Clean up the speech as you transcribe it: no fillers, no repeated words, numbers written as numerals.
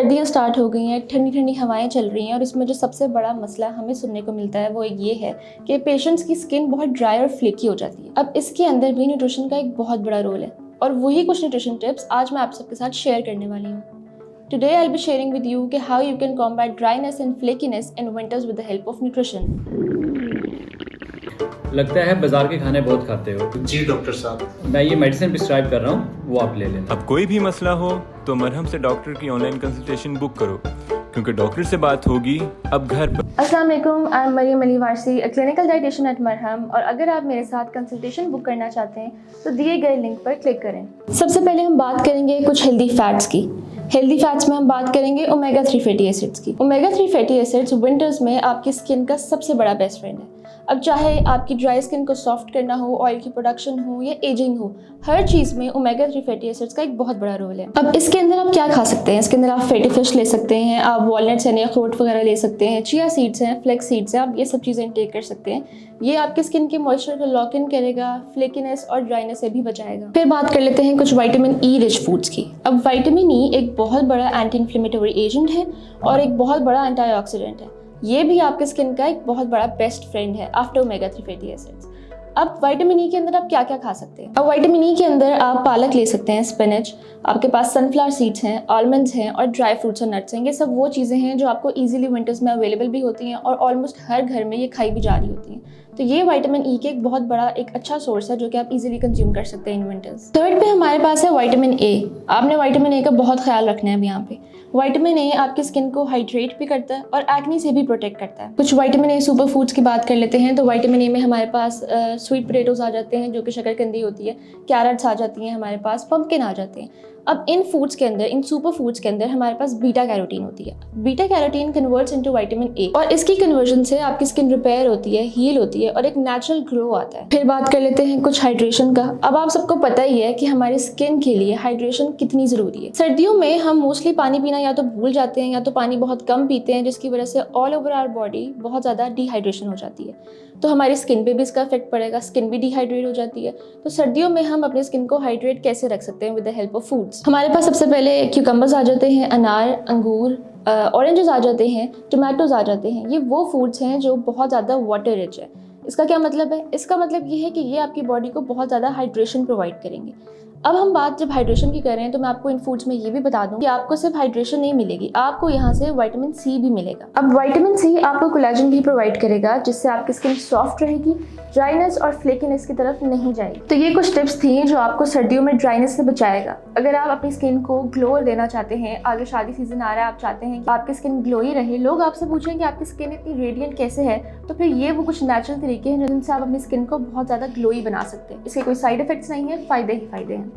सर्दियाँ स्टार्ट हो गई हैं, ठंडी ठंडी हवाएं चल रही हैं और इसमें जो सबसे बड़ा मसला हमें सुनने को मिलता है वो ये है कि पेशेंट्स की स्किन बहुत ड्राई और फ्लेकी हो जाती है। अब इसके अंदर भी न्यूट्रिशन का एक बहुत बड़ा रोल है और वही कुछ न्यूट्रिशन टिप्स आज मैं आप सबके साथ शेयर करने वाली हूँ। Today I'll be sharing with you कि how you can combat dryness and flakiness in winters with the help of nutrition. लगता है बाजार के खाने बहुत खाते हो। जी डॉक्टर साहब, मैं ये मेडिसिन प्रिस्क्राइब कर रहा हूँ, वो आप ले लेना। अब कोई भी मसला हो तो मरहम से डॉक्टर की ऑनलाइन कंसल्टेशन बुक करो, क्योंकि डॉक्टर से बात होगी अब घर पर। अस्सलाम वालेकुम, I am Mariam Ali Warsi, a clinical dietitian at Marham. और अगर आप मेरे साथ कंसल्टेशन बुक करना चाहते हैं तो दिए गए लिंक पर क्लिक करें। सबसे पहले हम बात करेंगे कुछ हेल्दी फैट्स की। हेल्दी फैट्स में हम बात करेंगे ओमेगा 3 फैटी एसिड्स की। ओमेगा 3 फैटी एसिड्स विंटर्स में आपकी स्किन का सबसे बड़ा बेस्ट फ्रेंड है। अब चाहे आपकी ड्राई स्किन को सॉफ्ट करना हो, ऑयल की प्रोडक्शन हो या एजिंग हो, हर चीज़ में ओमेगा 3 फैटी एसिड्स का एक बहुत बड़ा रोल है। अब इसके अंदर आप क्या खा सकते हैं? इसके अंदर आप फैटी फिश ले सकते हैं, आप वॉलनट्स यानी अखरोट वगैरह ले सकते हैं, चिया सीड्स हैं, फ्लेक्स सीड्स हैं, आप ये सब चीज़ें इंटेक कर सकते हैं। ये आपके स्किन के मॉइस्चर को लॉक इन करेगा, फ्लेकीनेस और ड्राइनेस से भी बचाएगा। फिर बात कर लेते हैं कुछ विटामिन ई रिच फूड्स की। अब विटामिन ई एक बहुत बड़ा एंटी इन्फ्लेमेटरी एजेंट है और एक बहुत बड़ा एंटीऑक्सीडेंट है। ये भी आपके स्किन का एक बहुत बड़ा बेस्ट फ्रेंड है आफ्टर ओमेगा 3 फैटी एसिड्स। अब विटामिन ई के अंदर आप क्या क्या खा सकते हैं? अब विटामिन ई के अंदर आप पालक ले सकते हैं, स्पिनच, आपके पास सनफ्लावर सीड्स हैं, आलमंड्स हैं और ड्राई फ्रूट्स और नट्स हैं। ये सब वो चीज़ें हैं जो आपको इजीली विंटर्स में अवेलेबल भी होती हैं और ऑलमोस्ट हर घर में ये खाई भी जा रही होती हैं। तो ये विटामिन ई के एक बहुत बड़ा एक अच्छा सोर्स है जो कि आप इजीली कंज्यूम कर सकते हैं इन विंटर्स। थर्ड पे हमारे पास है विटामिन ए। आपने विटामिन ए का बहुत ख्याल रखना है अब यहाँ पे। विटामिन ए आपकी स्किन को हाइड्रेट भी करता है और एक्ने से भी प्रोटेक्ट करता है। कुछ विटामिन ए सुपर फूड्स की बात कर लेते हैं तो विटामिन ए में हमारे पास स्वीट पोटैटोज आ जाते हैं जो कि शकरकंदी होती है, कैरेट्स आ जाती हैं हमारे पास, पम्पकिन आ जाते हैं। अब इन फूड्स के अंदर, इन सुपर फूड्स के अंदर हमारे पास बीटा कैरोटीन होती है। Beta carotene converts into vitamin A और इसकी कन्वर्जन से आपकी स्किन रिपेयर होती है, हील होती है और एक नेचुरल ग्लो आता है। फिर बात कर लेते हैं कुछ हाइड्रेशन का। अब आप सबको पता ही है कि हमारी स्किन के लिए हाइड्रेशन कितनी ज़रूरी है। सर्दियों में हम मोस्टली पानी पीना या तो भूल जाते हैं या तो पानी बहुत कम पीते हैं, जिसकी वजह से ऑल ओवर आवर बॉडी बहुत ज़्यादा डिहाइड्रेशन हो जाती है। तो हमारी स्किन पे भी इसका इफेक्ट पड़ेगा, स्किन भी डिहाइड्रेट हो जाती है। तो सर्दियों में हम अपनी स्किन को हाइड्रेट कैसे रख सकते हैं? With the help of foods. हमारे पास सबसे पहले क्यूकम्बर्स आ जाते हैं, अनार, अंगूर, ऑरेंजेस आ जाते हैं, टोमेटोज आ जाते हैं। ये वो फूड्स हैं जो बहुत ज़्यादा वाटर रिच है। इसका क्या मतलब है? इसका मतलब ये है कि ये आपकी बॉडी को बहुत ज़्यादा हाइड्रेशन प्रोवाइड करेंगे। अब हम बात जब हाइड्रेशन की कर रहे हैं तो मैं आपको इन फूड्स में ये भी बता दूं कि आपको सिर्फ हाइड्रेशन नहीं मिलेगी, आपको यहाँ से विटामिन सी भी मिलेगा। अब विटामिन सी आपको कोलेजन भी प्रोवाइड करेगा जिससे आपकी स्किन सॉफ्ट रहेगी, ड्राइनेस और फ्लेकीनेस की तरफ नहीं जाएगी। तो ये कुछ टिप्स थी जो आपको सर्दियों में ड्राइनेस से बचाएगा। अगर आप अपनी स्किन को ग्लो देना चाहते हैं, आगे शादी सीजन आ रहा है, आप चाहते हैं कि आपकी स्किन ग्लोई रहे, लोग आपसे पूछें कि आपकी स्किन इतनी रेडियंट कैसे है, तो फिर ये वो कुछ नेचुरल तरीके हैं जिनसे आप अपनी स्किन को बहुत ज़्यादा ग्लोई बना सकते हैं। इसके कोई साइड इफेक्ट्स नहीं है, फ़ायदे ही फ़ायदे हैं।